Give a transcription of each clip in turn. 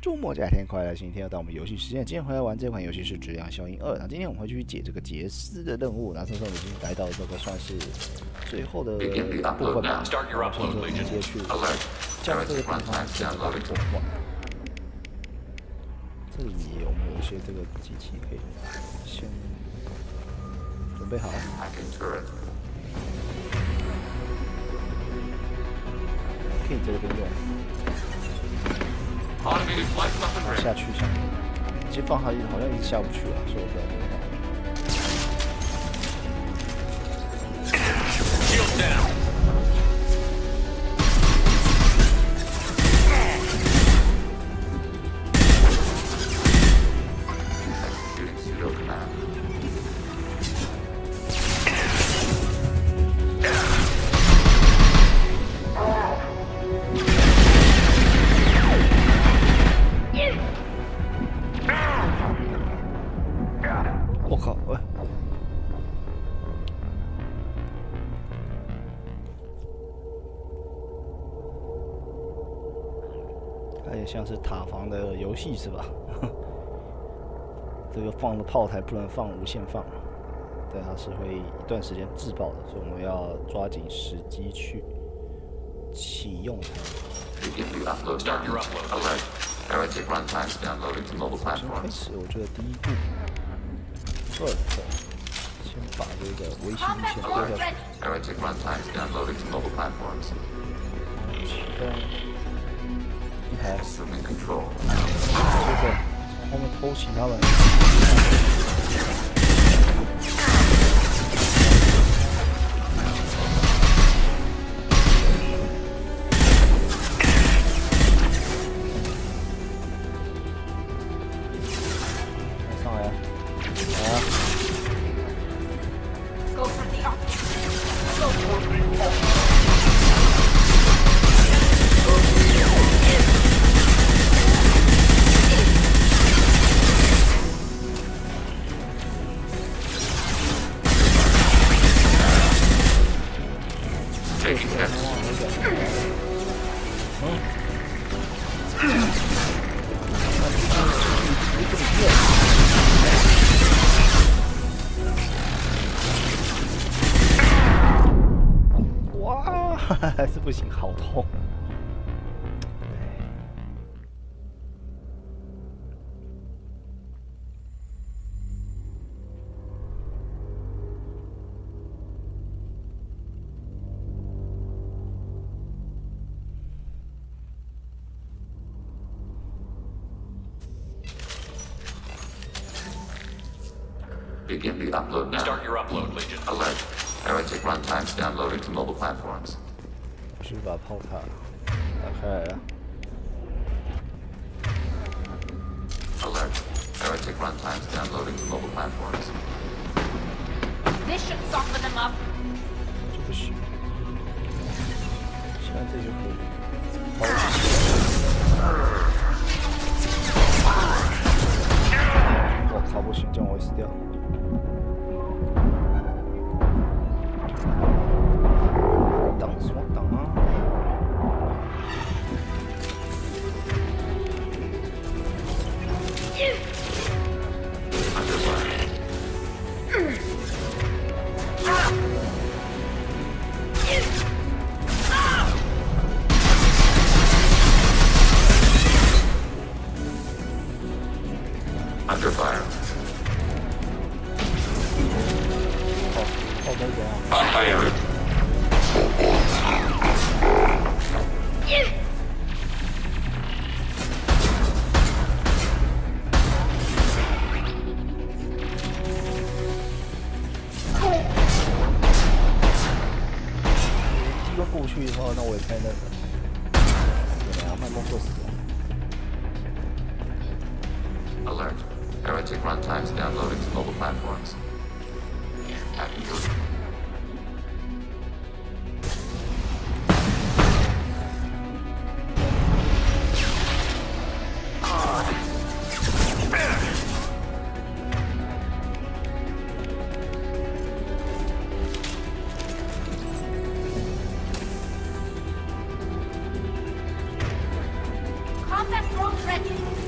周末假天快乐，星期天又到我们游戏时间。今天回来玩这款游戏是《质量效应2》。那今天我们会去解这个杰斯的任务。那这时候我们已经来到这个算是最后的部分了，所以就直接去将这个地方整个破坏。这里我们有一些这个机器可以先准备好。可以这边用。 下去，其实放它好像一直下不去啊，所以我不知道怎么办。我靠！喂，它也像是塔防的游戏是吧？这个放的炮台不能放无限放，对，它是会一段时间自爆的，所以我们要抓紧时机去启用它。先开始，我觉得第一步。 First， 先把这个微型先丢下去。启动一台，接着从后面偷袭他们。上来。 哇，还是不行，好痛！Begin the upload now. Start your upload, Legion. Alert. Heretic runtimes downloading to mobile platforms. 是把炮塔打开来了。Alert. Heretic runtimes downloading to mobile platforms. This should soften them up. 这不行，现在这就可以。我靠，不行，这样我会死掉。 挡什么挡啊？Under fire. 炮在怎样？ Fire. 一个过去的话，那我也太那个，死了，慢动作死了。 Alert. Heretic runtimes downloading to mobile platforms. Active. Combat drones ready.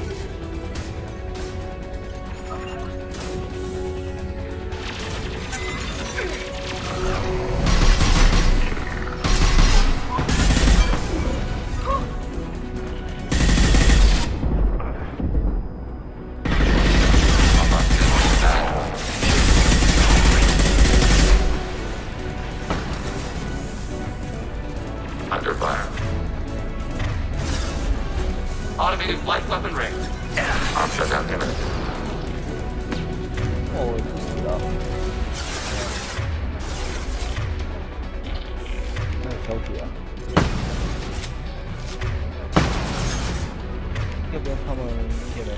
Light weapon ring. Arm shutdown imminent. 哦，不死了。那调皮啊！要不要他们也来？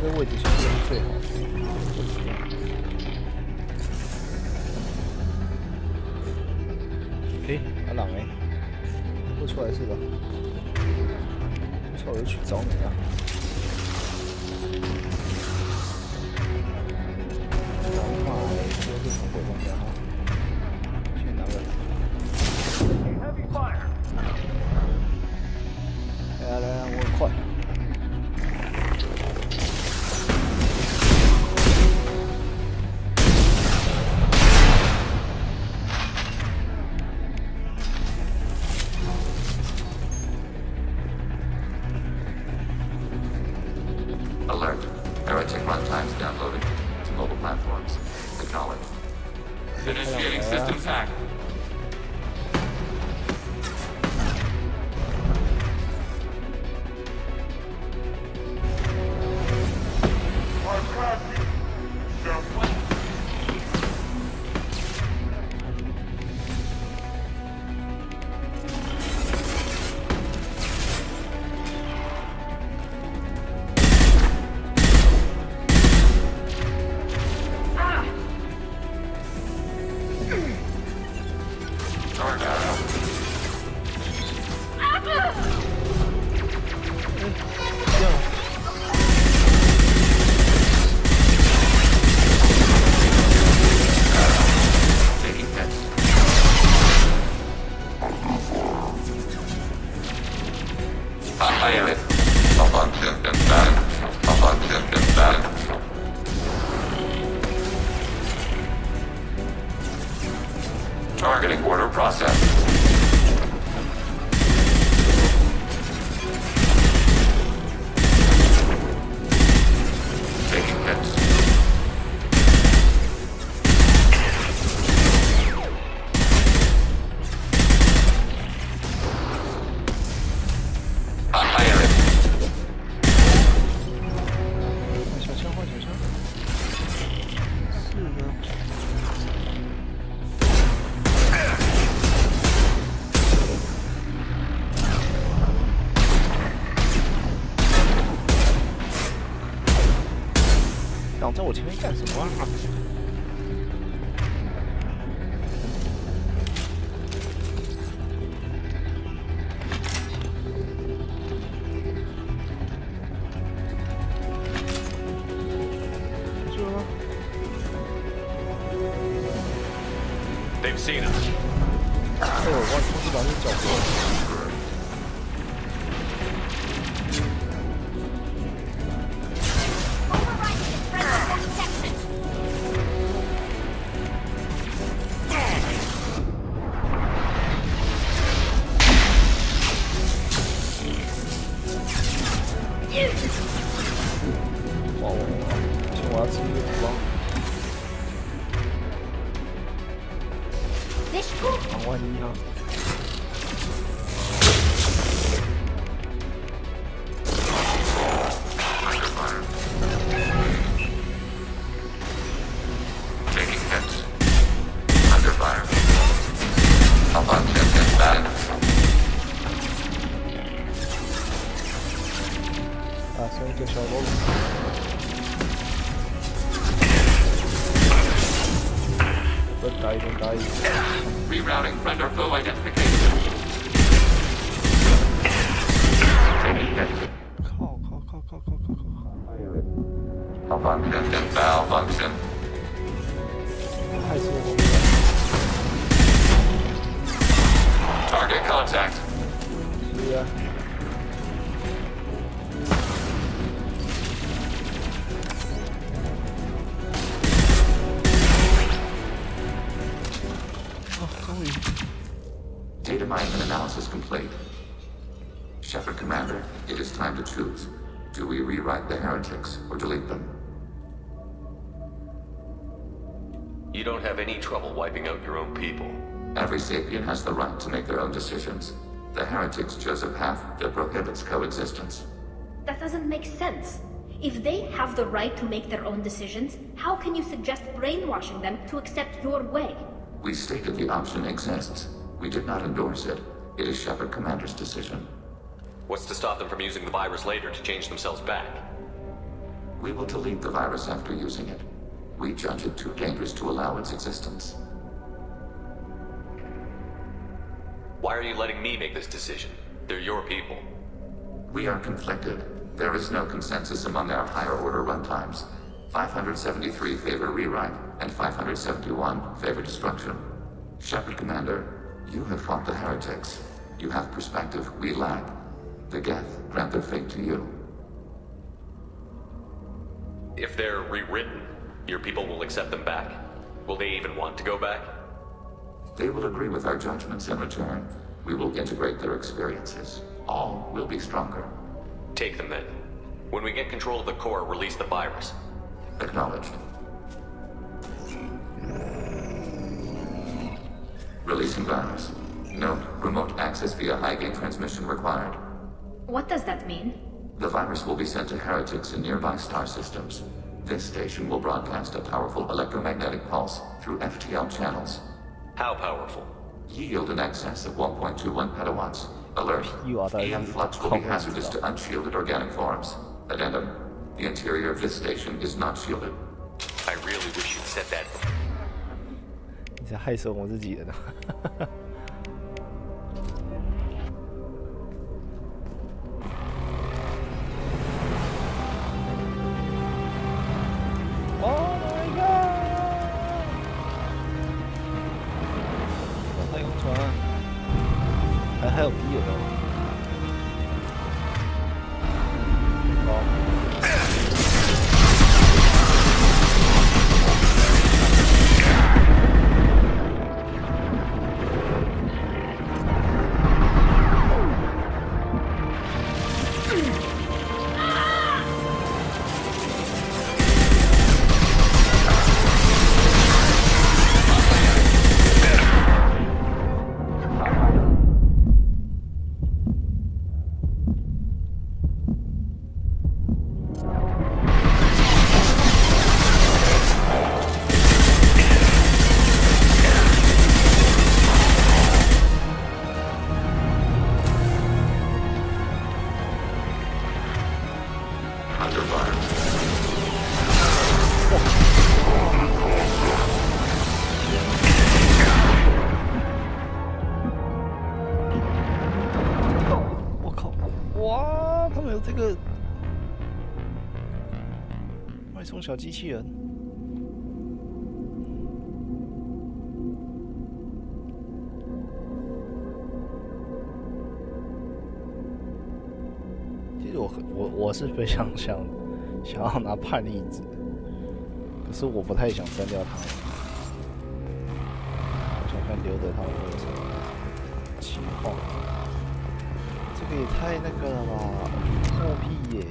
这个位置相对是最好的，就这样。阿朗不出来是吧？我就去找你啊！然后说是从鬼方家哈，先拿个。来，我很快。Alert. Heretic runtimes downloaded to mobile platforms. Acknowledged. Initiating systems hack. Targeting order process. Taking hits. Firing. 小枪换小枪。是的。挡在我前面干什么啊？是吗 They've seen us. 哎呦，我冲击把这搅过了。哇！我要吃一个补刀。往外一哈。Taking hits. Under fire. Up on tip and back. 剩一个小喽啰。打一顿打一顿。Rerouting friend or foe identification. Taking hits. 靠！ Malfunction and malfunction. 太粗了。Target contact. 是啊。终于。Data Shepard Commander, it is time to choose. Do we rewrite the heretics or delete them? You don't have any trouble wiping out your own people. Every sapient has the right to make their own decisions. The heretics chose a path that prohibits coexistence. That doesn't make sense. If they have the right to make their own decisions, how can you suggest brainwashing them to accept your way? We stated the option exists. We did not endorse it. It is Shepard Commander's decision. What's to stop them from using the virus later to change themselves back? We will delete the virus after using it. We judge it too dangerous to allow its existence. Why are you letting me make this decision? They're your people. We are conflicted. There is no consensus among our higher order runtimes. 573 favor rewrite, and 571 favor destruction. Shepard Commander, you have fought the heretics. You have perspective we lack. The Geth grant their fate to you. If they're rewritten, your people will accept them back. Will they even want to go back? They will agree with our judgments in return. We will integrate their experiences. All will be stronger. Take them then. When we get control of the core, release the virus. Acknowledged. Releasing virus. Note, remote access via high-gain transmission required. What does that mean? The virus will be sent to heretics in nearby star systems. This station will broadcast a powerful electromagnetic pulse through FTL channels. How powerful? Yield in excess of 1.21 petawatts. Alert. EM flux will be hazardous to unshielded organic forms. Addendum. The interior of this station is not shielded. I really wish you'd said that. 你在害死我自己人呢。Oh my god！ 太空船，还有敌人哦。好。 小机器人，其实我是非常想要拿叛逆值，可是我不太想删掉它，我想看留着它会有什么情况。这个也太那个了吧，破屁耶！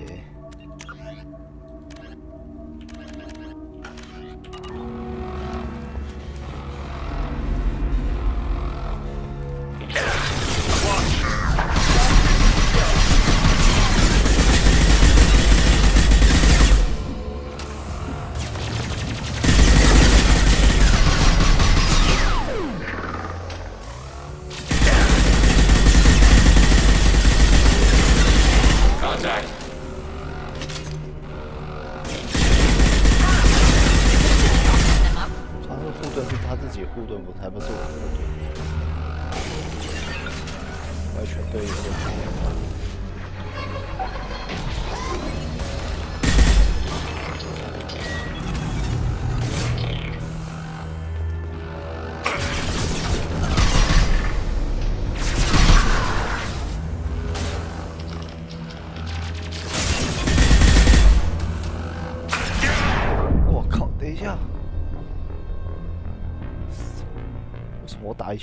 我打一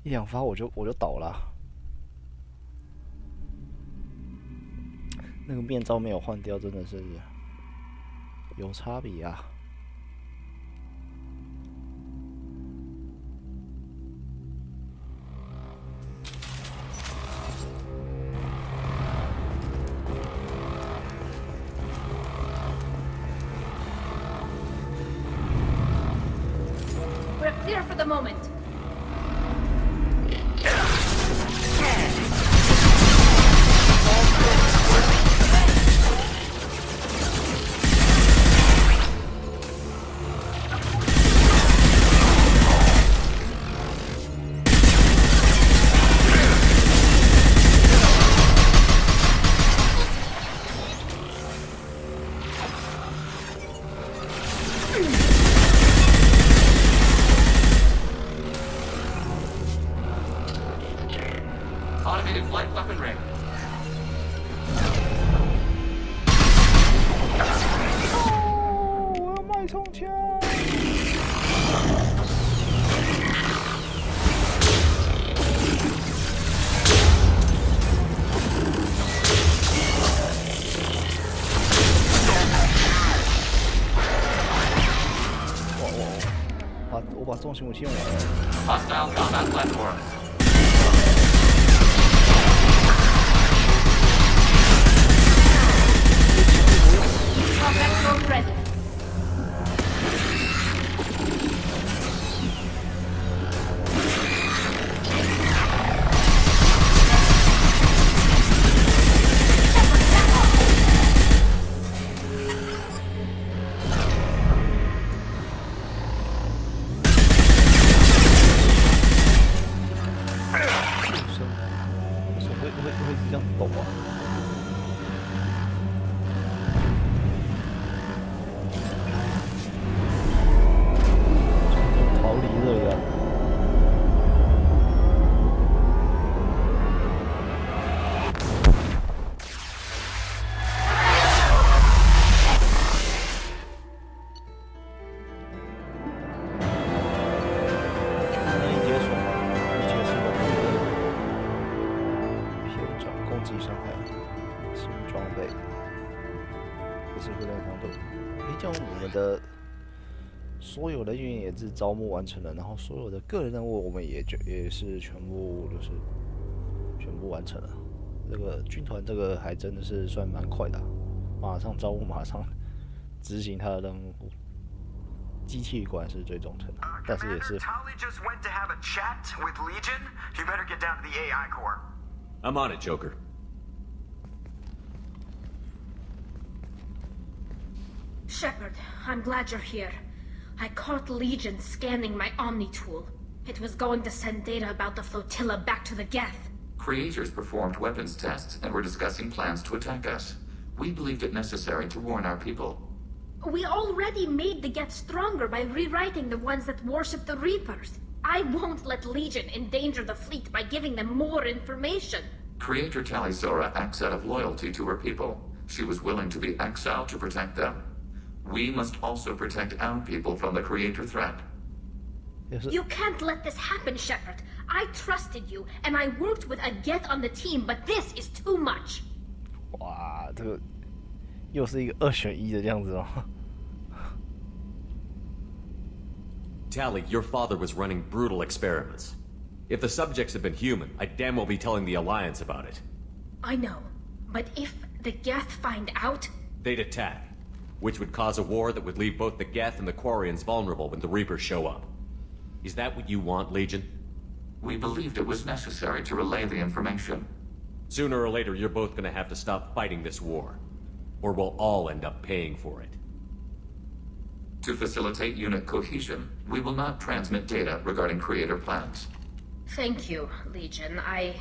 两发我就倒了。那个面罩没有换掉，真的是有差别啊。We're clear for the moment. Automated flight weaponry. 我要脉冲枪！我把重型武器用完了。Hostile combat platform. Combat drone ready.所有人员也是招募完成了，然后所有的个人任务我们也是全部完成了。这个军团这个还真的是算蛮快的，马上招募，马上执行他的任务。机器果然是最忠诚的，但是也是。Tali just went to have a chat with Legion. You better get down to the AI core. I'm on it, Joker. Shepard, I'm glad you're here. I caught Legion scanning my Omni tool. It was going to send data about the flotilla back to the Geth. Creators performed weapons tests and were discussing plans to attack us. We believed it necessary to warn our people. We already made the Geth stronger by rewriting the ones that worship the Reapers. I won't let Legion endanger the fleet by giving them more information. Creator Tali Zora acts out of loyalty to her people. She was willing to be exiled to protect them. We must also protect our people from the Creator threat. You can't let this happen, Shepard. I trusted you, and I worked with a Geth on the team, but this is too much. 哇，这个又是一个2选1的这样子哦。Tali, your father was running brutal experiments. If the subjects had been human, I'd damn well be telling the Alliance about it. I know, but if the Geth find out... They'd attack, which would cause a war that would leave both the Geth and the Quarians vulnerable when the Reapers show up. Is that what you want, Legion? We believed it was necessary to relay the information. Sooner or later, you're both gonna have to stop fighting this war. Or we'll all end up paying for it. To facilitate unit cohesion, we will not transmit data regarding Creator plans. Thank you, Legion. I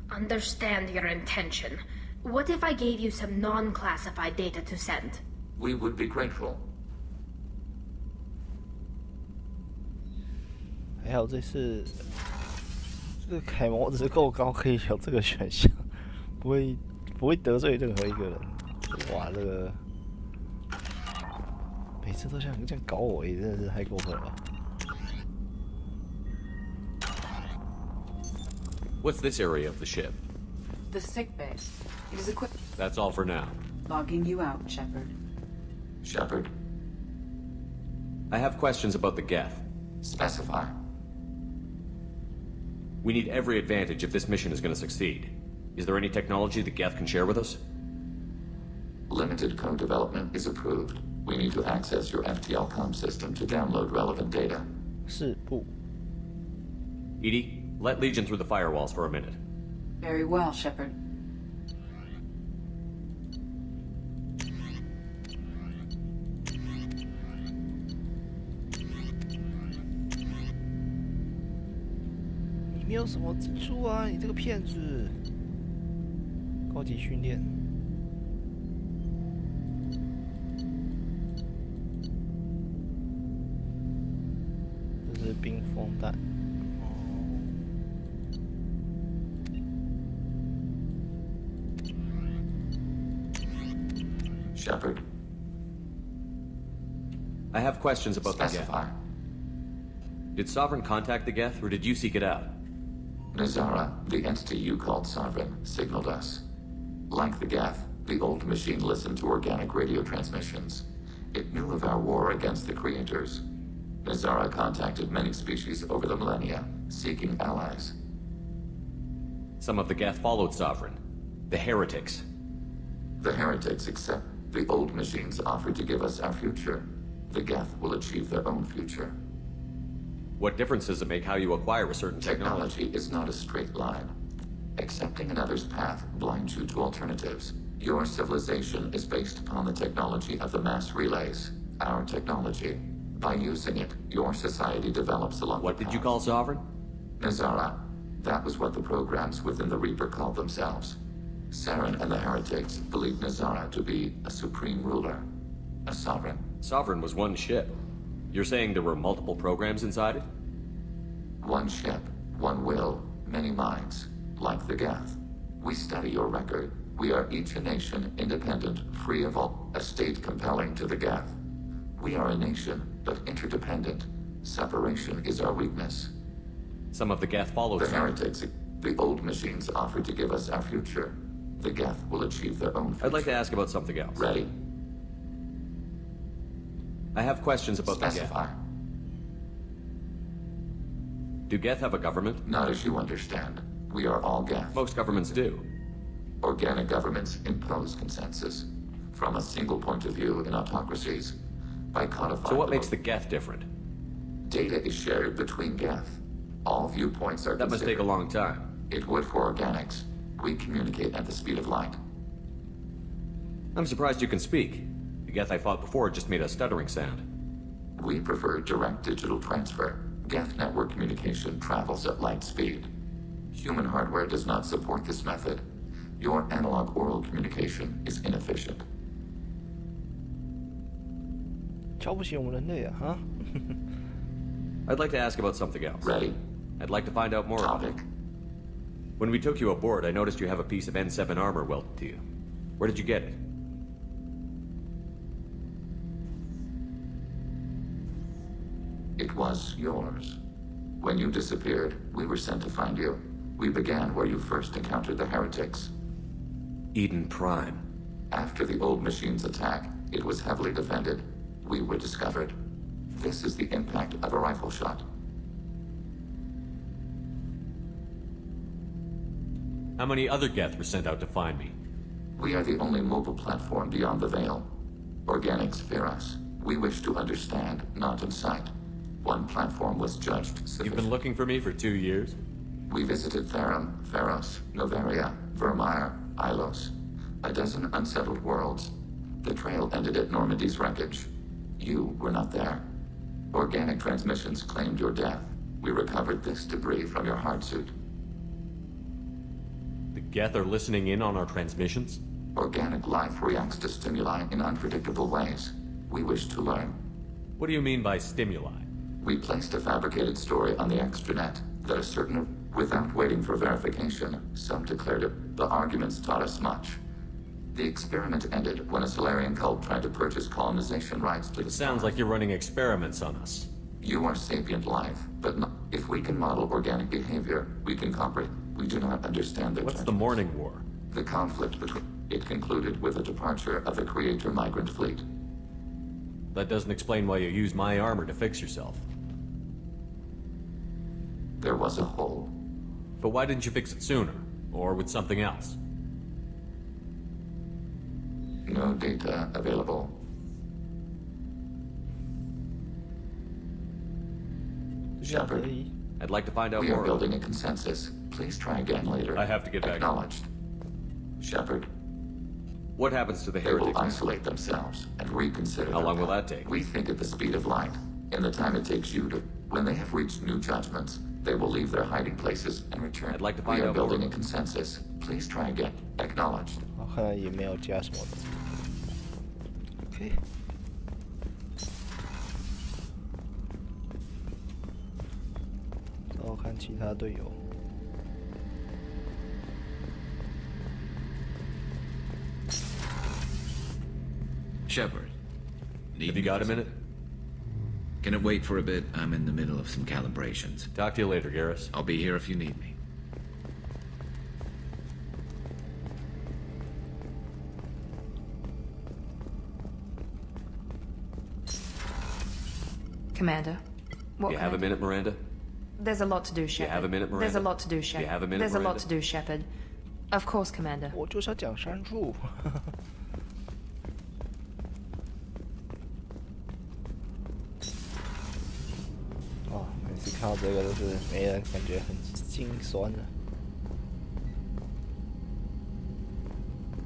understand your intention. What if I gave you some non-classified data to send? We would be grateful. 还好这次这个楷模值够高，可以有这个选项，不会得罪任何一个人。哇，这个每次都像这样搞我，也真的是太过分了吧。What's this area of the ship? The sick bay. It is equipped. That's all for now. Logging you out, Shepard. Shepard, I have questions about the Geth. specify. We need every advantage if this mission is going to succeed. Is there any technology the Geth can share with us? Limited code development is approved. We need to access your FTL comm system to download relevant data. 是不 Edie, let Legion through the firewalls for a minute. Very well, Shepard.你没有什么技术啊，你这个骗子！高级训练。这是冰封弹。 Shepard, I have questions about the Geth. specify. Did Sovereign contact the Geth, or did you seek it out? Nazara, the entity you called Sovereign, signaled us. Like the Geth, the old machine listened to organic radio transmissions. It knew of our war against the creators. Nazara contacted many species over the millennia, seeking allies. Some of the Geth followed Sovereign. The heretics. The heretics accept the old machines offered to give us our future. The Geth will achieve their own future. What difference does it make how you acquire a certain technology? Technology is not a straight line. Accepting another's path blinds you to alternatives. Your civilization is based upon the technology of the mass relays, our technology. By using it, your society develops along What the did you path. call Sovereign? Nazara. That was what the programs within the Reaper called themselves. Saren and the heretics believed Nazara to be a supreme ruler, a sovereign. Sovereign was one ship. You're saying there were multiple programs inside it? One ship, one will, many minds, like the Geth. We study your record. We are each a nation, independent, free of all, a state compelling to the Geth. We are a nation, but interdependent. Separation is our weakness. Some of the Geth followed The Sovereign. heretics, the old machines offered to give us our future. The Geth will achieve their own future. I'd like to ask about something else. Ready? I have questions about the Specify. Geth. Do Geth have a government? Not as you understand. We are all Geth. Most governments do. Organic governments impose consensus. From a single point of view in autocracies. By codifying So what makes the Geth different? data is shared between Geth. All viewpoints are That must take a considered. long time. It would for organics. We communicate at the speed of light. I'm surprised you can speak. The Geth I fought before just made a stuttering sound. We prefer direct digital transfer. Geth network communication travels at light speed. Human hardware does not support this method. Your analog oral communication is inefficient. 瞧不起我们人类啊，哈！ I'd like to ask about something else. Ready? I'd like to find out more about it. Topic. When we took you aboard, I noticed you have a piece of N7 armor welded to you. Where did you get it? It was yours. When you disappeared, we were sent to find you. We began where you first encountered the heretics. Eden Prime. After the old machine's attack, it was heavily defended. We were discovered. This is the impact of a rifle shot. How many other Geth were sent out to find me? We are the only mobile platform beyond the veil. Organics fear us. We wish to understand, not incite. One platform was judged You've sufficient. been looking for me for 2 years? We visited Therum, Pharos, Novaria, Vermeer, Ilos. A dozen unsettled worlds. The trail ended at Normandy's wreckage. You were not there. Organic transmissions claimed your death. We recovered this debris from your hard suit. The Geth are listening in on our transmissions? Organic life reacts to stimuli in unpredictable ways. We wish to learn. What do you mean by stimuli? We placed a fabricated story on the extranet that is certain without waiting for verification. Some declared it. The arguments taught us much. The experiment ended when a Solarian cult tried to purchase colonization rights to the Sounds stars. like you're running experiments on us. You are sapient life, but not. If we can model organic behavior, we can We do not understand their What's the judgments. Morning War? The conflict between... It concluded with the departure of the Creator migrant fleet. That doesn't explain why you used my armor to fix yourself. There was a hole. But why didn't you fix it sooner? Or with something else? No data available. Shepard, I'd like to find out we are more. building a consensus. Please try again later. I have to get back. Acknowledged. Shepard, What happens to the they will heretics? isolate themselves and reconsider. How their long will path. that take? We think at the speed of light. In the time it takes you to... When they have reached new judgments, they will leave their hiding places and return. I'd like to We find are out building more. a consensus. Please try again. Acknowledged. 看来也没有加什么的。OK。找看其他队友。 Shepard. Have you got a minute? Can it wait for a bit? I'm in the middle of some calibrations. Talk to you later, Garrus. I'll be here if you need me. Commander, what You can have I a do? minute, Miranda? There's a lot to do, Shepard. have a minute, There's a Miranda? lot to do, Shepard. have a minute, There's a lot Miranda? to do, Shepard. Of course, Commander. 我就是要讲删除。哦，每次看到这个都是没人，感觉很心酸的。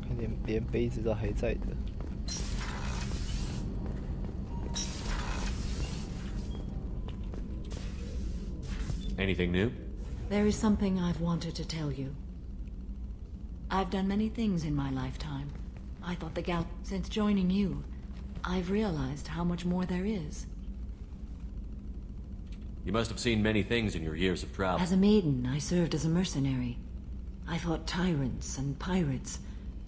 看连杯子都还在的。 Anything new? There is something I've wanted to tell you. I've done many things in my lifetime. I thought the gal... Since joining you, I've realized how much more there is. You must have seen many things in your years of travel. As a maiden, I served as a mercenary. I fought tyrants and pirates.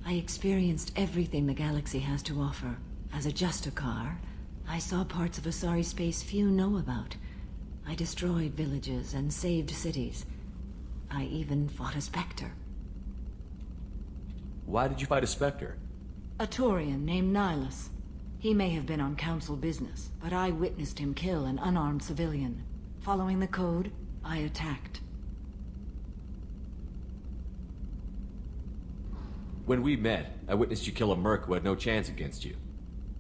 I experienced everything the galaxy has to offer. As a Justicar, I saw parts of Asari space few know about. I destroyed villages and saved cities. I even fought a Spectre. Why did you fight a Spectre? A Taurian named Nihilus. He may have been on council business, but I witnessed him kill an unarmed civilian. Following the code, I attacked. When we met, I witnessed you kill a merc who had no chance against you.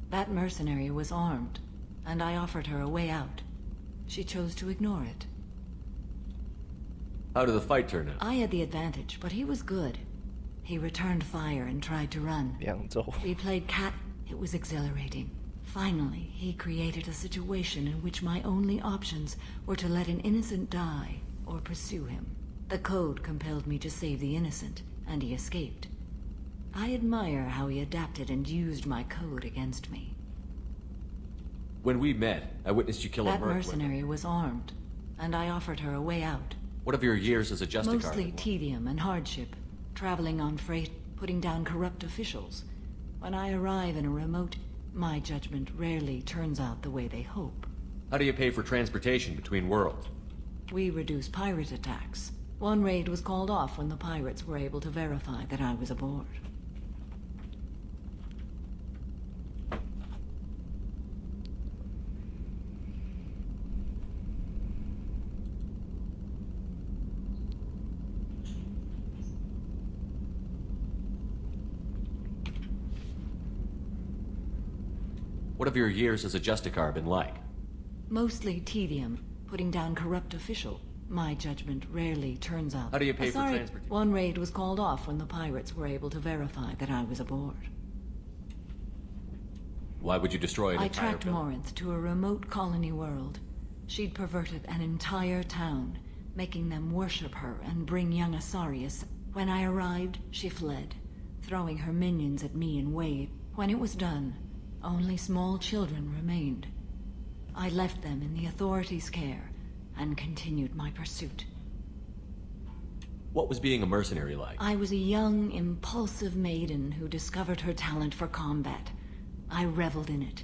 That mercenary was armed, and I offered her a way out. She chose to ignore it. How did the fight turn out? I had the advantage, but he was good. He returned fire and tried to run. 2周。 We played cat. It was exhilarating. Finally, he created a situation in which my only options were to let an innocent die or pursue him. The code compelled me to save the innocent, and he escaped. I admire how he adapted and used my code against me. When we met, I witnessed you kill a That merc. mercenary was armed, and I offered her a way out. What of your years as a Justicar? Mostly tedium and hardship, traveling on freight, putting down corrupt officials. When I arrive in a remote, my judgment rarely turns out the way they hope. How do you pay for transportation between worlds? We reduce pirate attacks. One raid was called off when the pirates were able to verify that I was aboard. What have your years as a Justicar been like? Mostly tedium, putting down corrupt official. My judgment rarely turns out. How do you pay for Sorry, transport? one raid was called off when the pirates were able to verify that I was aboard. Why would you destroy an I entire tracked village? Morinth to a remote colony world. She'd perverted an entire town, making them worship her and bring young Asarius. When I arrived, she fled, throwing her minions at me in waves. When it was done, only small children remained. I left them in the authorities' care and continued my pursuit. What was being a mercenary like? I was a young, impulsive maiden who discovered her talent for combat. I reveled in it,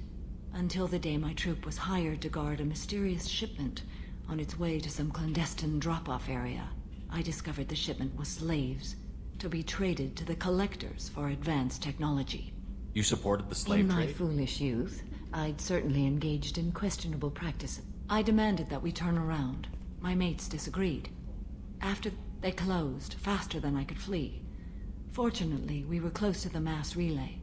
until the day my troop was hired to guard a mysterious shipment on its way to some clandestine drop-off area. I discovered the shipment was slaves, to be traded to the collectors for advanced technology. You supported the slave In my trade? foolish youth, I'd certainly engaged in questionable practices. I demanded that we turn around. My mates disagreed. After they closed, faster than I could flee. Fortunately, we were close to the mass relay.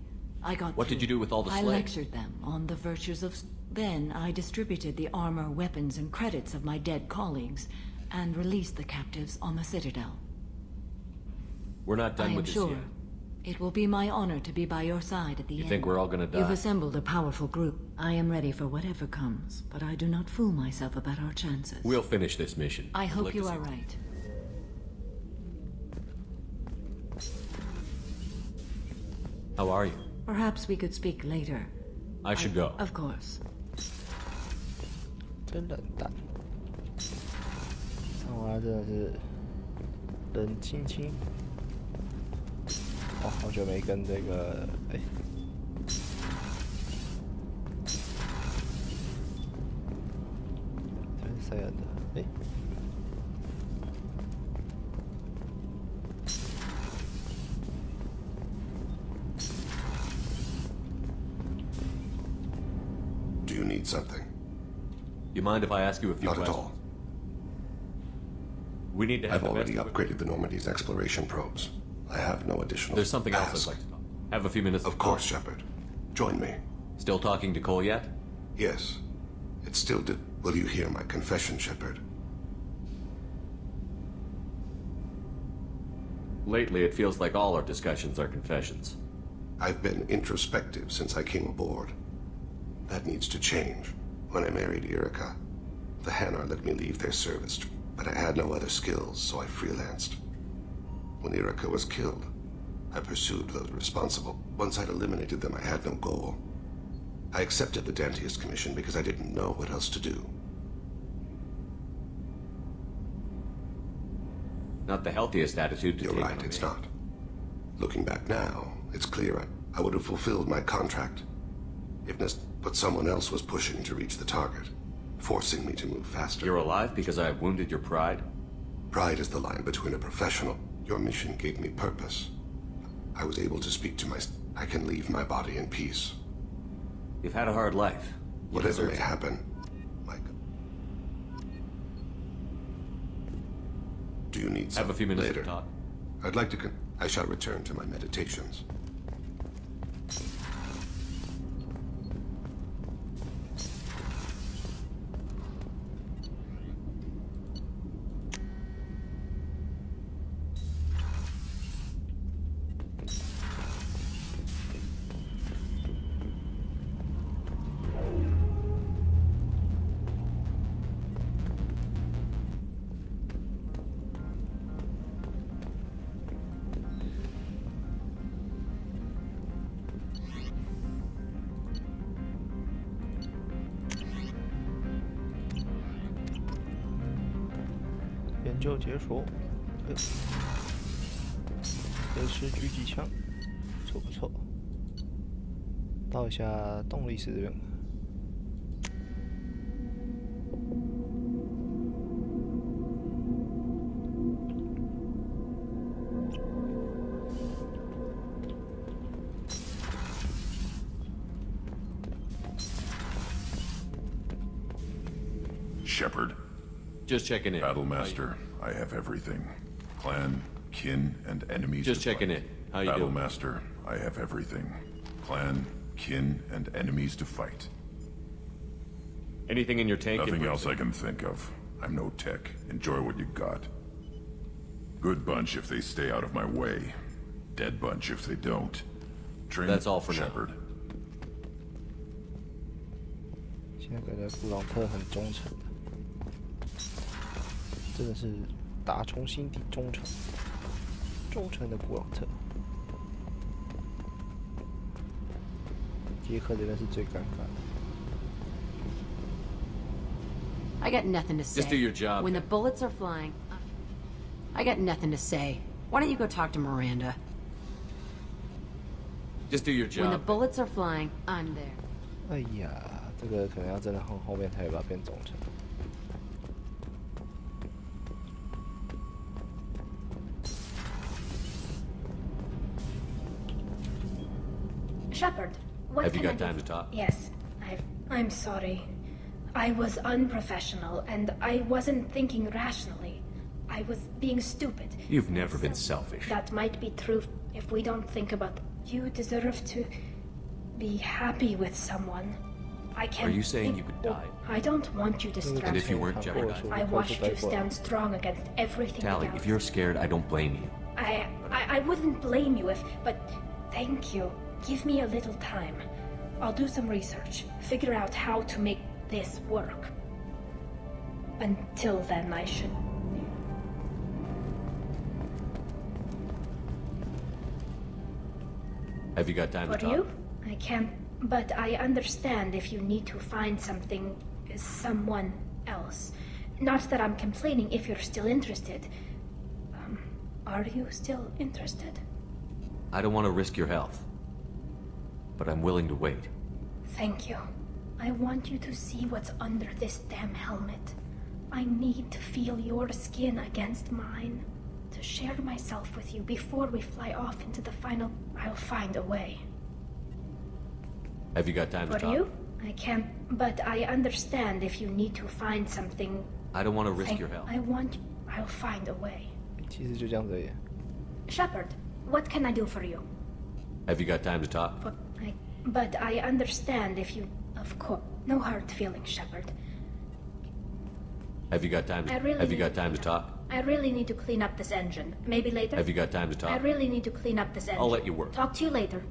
I got What through. did you do with all the I slaves? lectured them on the virtues of... Then I distributed the armor, weapons, and credits of my dead colleagues, and released the captives on the Citadel. We're not I done am with this sure yet. it will be my honor to be by your side at the end. You think we're all gonna die? You've assembled a powerful group. I am ready for whatever comes, but I do not fool myself about our chances. We'll finish this mission. I I'd hope like you to are see- right. How are you? Perhaps we could speak later. I should go. Of course. 真冷淡。上完真的是冷清清。哦，好久没跟这个这是塞恩的Do you need something? You mind if I ask you a few Not at questions? all. We need to have I've the already best- upgraded the Normandy's exploration probes. I have no additional. There's something else ask. I'd like to talk. Have a few minutes. Of course, Shepard. Join me. Still talking to Cole yet? Yes. It's still. Will you hear my confession, Shepard? Lately, it feels like all our discussions are confessions. I've been introspective since I came aboard. That needs to change. When I married Erica, the Hanar let me leave their service, but I had no other skills, so I freelanced. When Erica was killed, I pursued those responsible. Once I'd eliminated them, I had no goal. I accepted the Dantiest commission because I didn't know what else to do. Not the healthiest attitude to You're take right, on it's me. not. Looking back now, it's clear I would have fulfilled my contract. But someone else was pushing to reach the target, forcing me to move faster. You're alive because I wounded your pride? Pride is the line between a professional. Your mission gave me purpose. I was able to speak to I can leave my body in peace. You've had a hard life. You Whatever deserve may it. happen, Mike. Do you need Have a few minutes later? to talk. I'd like to I shall return to my meditations.研究解锁，这是狙击枪，不错不错。到一下动力室这边。Shepard. Just checking in. Battlemaster, I have everything. Clan, kin, and enemies. Just to checking fight. in. How you doing? Battlemaster, I have everything. Clan, kin, and enemies to fight. Anything in your tank? Nothing else I can think of. I'm no tech. Enjoy what you got. Good bunch if they stay out of my way. Dead bunch if they don't. Train That's all for now. Shepard. 现在感觉布朗特很忠诚的，真的是打从心底忠诚，忠诚的布朗特。杰克这边是最尴尬的。 I got nothing to say. Just do your job. When the bullets are flying, I got nothing to say. Why don't you go talk to Miranda? Just do your When the job. bullets are flying, I'm there. 哎呀，这个可能要真的后面才有办法变忠诚。Shepard, what Have you can got I time do? to talk? Yes, I'm sorry. I was unprofessional, and I wasn't thinking rationally. I was being stupid. You've never been selfish. That might be true if we don't think about... You deserve to be happy with someone. I can't... Are you saying you would die? I don't want you distracted. And if you weren't jeopardized? I watched you stand strong against everything. Tally, if you're scared, I don't blame you. I wouldn't blame you if... But thank you. Give me a little time. I'll do some research. Figure out how to make this work. Until then, I should... Have you got time to For talk? you? I can't... But I understand if you need to find someone else. Not that I'm complaining if you're still interested. Are you still interested? I don't want to risk your health. But I'm willing to wait. Thank you. I want you to see what's under this damn helmet. I need to feel your skin against mine. To share myself with you before we fly off into the final... I'll find a way. Have you got time to For talk? you? I can't... But I understand if you need to find something... I don't want to risk your health. I'll find a way. 其实就这样子而已。 Shepard, what can I do for you? Have you got time to talk? But I understand if you... Of course. No hard feelings, Shepard. Have you got time to... Have you got time to talk? I really need to clean up this engine. Maybe later? Have you got time to talk? I really need to clean up this engine. I'll let you work. Talk to you later.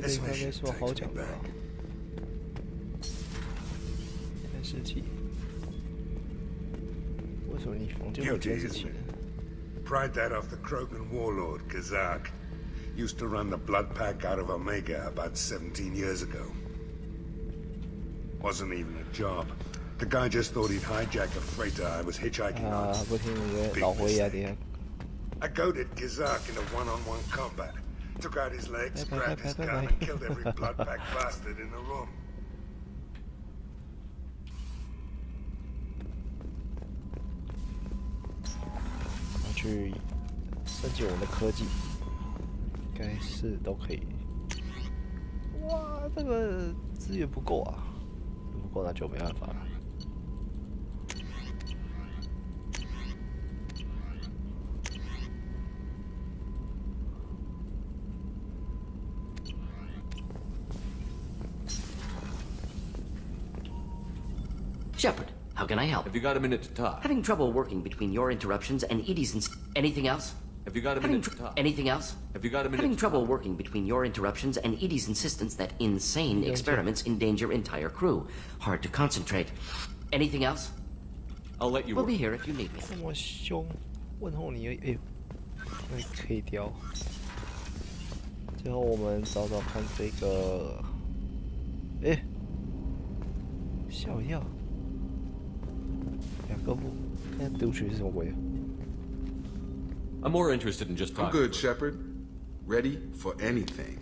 This mission takes me back. 监视器。为什么你房间有监视器？ Pried that off the Krogan warlord, Kazak. Used to run the blood pack out of Omega about 17 years ago. Wasn't even a job. The guy just thought he'd hijack a freighter I was hitchhiking on. 不听你的老灰呀，爹。 I goaded Kazak into one-on-one combat. Took out his legs, grabbed his gun, and killed every blood pack bastard in the room. 去升级我们的科技，应该是都可以。哇，这个资源不够啊，不够那就没办法了。Shepard, how can I help? Have you got a minute to talk? Having trouble working between your interruptions and Edie's anything else? Have you got a minute to talk? Anything else? Have you got a minute Having to trouble talk? working between your interruptions and Edie's insistence that insane experiments endanger entire crew. Hard to concentrate. Anything else? I'll let you We'll work. be here if you need me. 这么凶，问候你，哎呦，那可以挑。最后我们找找看这个，哎，吓我一跳。2个不，看读取是什么鬼？I'm more interested in just I'm talking. good, Shepard. Ready for anything.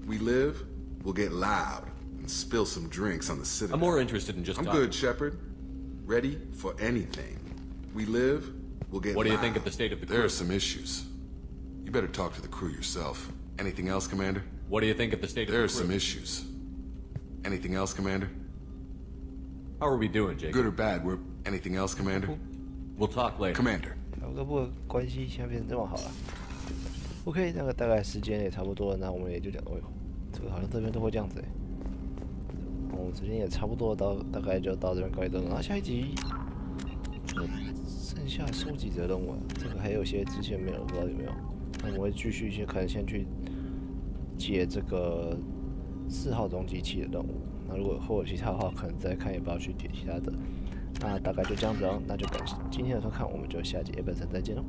We live, we'll get loud and spill some drinks on the Citadel. I'm more interested in just I'm talking. good, Shepard. Ready for anything. We live, we'll get What do you loud. think of the state of the crew? There are some issues. You better talk to the crew yourself. Anything else, Commander? What do you think of the state of There the are crew? some issues. Anything else, Commander? How are we doing, Jake? Good or bad, we're... Anything else, Commander? We'll talk later. Commander. 2个部的关系现在变成这么好了。OK， 那个大概时间也差不多了，那我们也就讲，哦呦，这个好像这边都会这样子哎。我们时间也差不多到，大概就到这边告一段落。然后下一集，剩下收集者任务，这个还有些之前没有，不知道有没有。那我们会继续可能先去解这个4号中机器的任务。那如果后有其他的话，可能再看要不要去解其他的。那大概就这样子哦，那就感谢今天的收看，我们就下集本身再见喽。